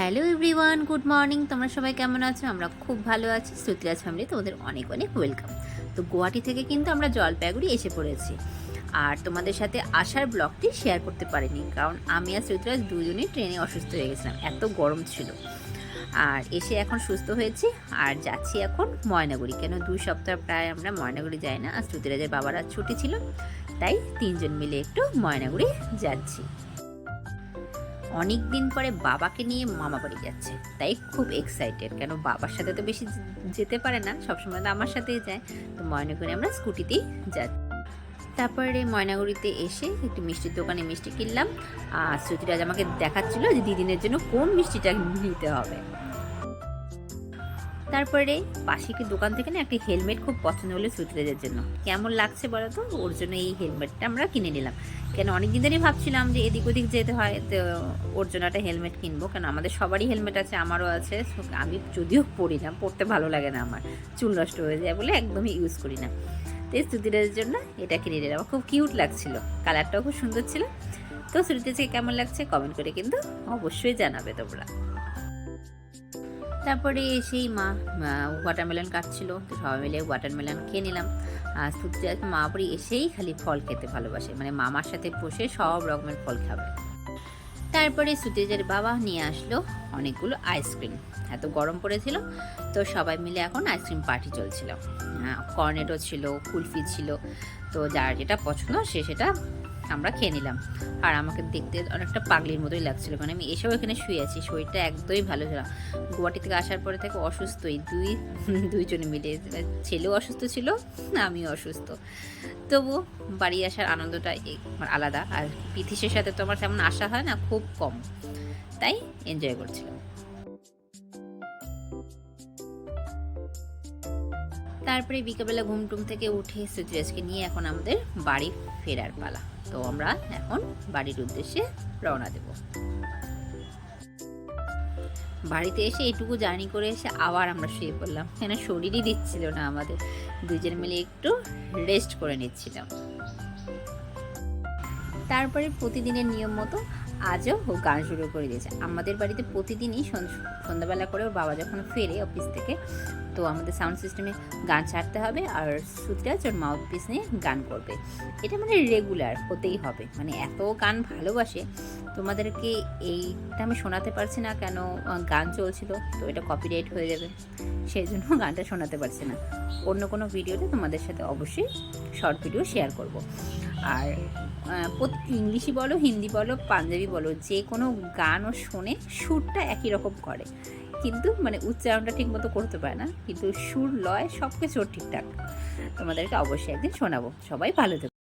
Hello everyone, good morning. তোমরা সবাই কেমন আছো? আমরা খুব ভালো আছি। শ্রুতিরাজ ফ্যামিলি তোমাদের অনেক অনেক ওয়েলকাম। তো গুয়াহাটি থেকে কিন্তু আমরা জলপাইগুড়ি এসে পড়েছি। আর তোমাদের সাথে আসার ব্লগটি শেয়ার করতে পারিনি, কারণ আমি আর শ্রুতিরাজ দুজনেই ট্রেনে অসুস্থ হয়ে গেছিলাম, এত গরম ছিল। আর এসে এখন সুস্থ হয়েছি আর যাচ্ছি এখন ময়নাগুড়ি। কেন 2 সপ্তাহ প্রায় আমরা ময়নাগুড়ি যাই না, আর শ্রুতিরাজের বাবার আজ ছুটি ছিল, তাই 3 জন মিলে একটু ময়নাগুড়ি যাচ্ছি। অনেক দিন পরে বাবাকে নিয়ে মামা বাড়ি যাচ্ছে, তাই খুব এক্সাইটেড। কেন বাবার সাথে তো বেশি যেতে পারে না, সবসময় তো আমার সাথেই যায়। তো ময়নাগুড়ি আমরা স্কুটিতেই যাচ্ছি। তারপরে ময়নাগুড়িতে এসে একটু মিষ্টির দোকানে মিষ্টি কিনলাম। আর শ্রুতিরাজ আমাকে দেখাচ্ছিল যে দিদিনের জন্য কোন মিষ্টিটা নিতে হবে। তারপরে পাশে কি দোকান থেকে না একটি হেলমেট খুব পছন্দ হলো শ্রুতিরাজের জন্য। কেমন লাগছে বলো তো? ওর জন্য এই হেলমেটটা আমরা কিনে নিলাম। কেন অনেক দিন ধরেই ভাবছিলাম যে এদিক ওদিক যেতে হয়, তো ওর জন্য একটা হেলমেট কিনবো। কেন আমাদের সবারই হেলমেট আছে, আমারও আছে। আমি যদিও পরি না, পরতে ভালো লাগে না, আমার চুল নষ্ট হয়ে যায় বলে একদমই ইউজ করি না। তো শ্রুতিরাজের জন্য এটা কিনে নিলাম। খুব কিউট লাগছিল, কালারটাও খুব সুন্দর ছিল। তো শ্রুতিরাজকে কেমন লাগছে কমেন্ট করে কিন্তু অবশ্যই জানাবে তোমরা। তারপরে এসেই মা ওয়াটারমেলন কাটছিল, তো সবাই মিলে ওয়াটারমেলন খেয়ে নিলাম। আর শ্রুতিরাজ মা বাড়ি এসেই খালি ফল খেতে ভালোবাসে, মানে মামার সাথে বসে সব রকমের ফল খাবে। তারপরে শ্রুতিরাজের বাবা নিয়ে আসলো অনেকগুলো আইসক্রিম। এত গরম পড়েছিল, তো সবাই মিলে এখন আইসক্রিম পার্টি চলছিল। কর্নেটো ছিল, কুলফি ছিল, তো যার যেটা পছন্দ সে সেটা আমরা খেয়ে নিলাম। আর আমাকে দেখতে অনেকটা পাগলির মতোই লাগছিল, কারণ আমি এসেও এখানে শুয়ে আছি, শরীরটা একদমই ভালো ছিল। গুয়াহাটি থেকে আসার পরে থেকে অসুস্থই দুইজনে মিলে, ছেলেও অসুস্থ ছিল, আমিও অসুস্থ। তবু বাড়ি আসার আনন্দটা আলাদা। আর পিথিসের সাথে তো আমার তেমন আসা হয় না, খুব কম, তাই এনজয় করছিলাম। তারপরে বিকেলবেলা ঘুমটুম থেকে উঠে শ্রুতিরাজকে নিয়ে এখন আমাদের বাড়ি ফেরার পালা। তো আমরা এখন বাড়ির উদ্দেশ্যে রওনা দেব। বাড়িতে এসে এটুকু জার্নি করে এসে আবার আমরা শুয়ে পড়লাম, কেন শরীরই দিচ্ছিল না আমাদের। দুজন মিলে একটু রেস্ট করে নিচ্ছিলাম। তারপরে প্রতিদিনের নিয়ম মতো আজও ও গান শুরু করে দিয়েছে। আমাদের বাড়িতে প্রতিদিনই সন্ধ্যাবেলা করে ওর বাবা যখন ফেরে অফিস থেকে, তো আমাদের সাউন্ড সিস্টেমে গান ছাড়তে হবে, আর শ্রুতিরাজ ওর মাউথ পিস নিয়ে গান করবে। এটা মানে রেগুলার হতেই হবে, মানে এত গান ভালোবাসে। তোমাদেরকে এইটা আমি শোনাতে পারছি না, কেন গান চলছিল, তো এটা কপিরাইট হয়ে যাবে, সেই জন্য গানটা শোনাতে পারছি না। অন্য কোনো ভিডিওতে তোমাদের সাথে অবশ্যই শর্ট ভিডিও শেয়ার করব। আর ইংলিশই বলো, হিন্দি বলো, পাঞ্জাবি বলো, যে কোনো গানও শোনে সুরটা একই রকম করে, কিন্তু মানে উচ্চারণটা ঠিক মতো করতে পারে না, কিন্তু সুর লয় সব কিছু ঠিকঠাক। তোমাদেরকে অবশ্যই একদিন শোনাবো। সবাই ভালো থেকো।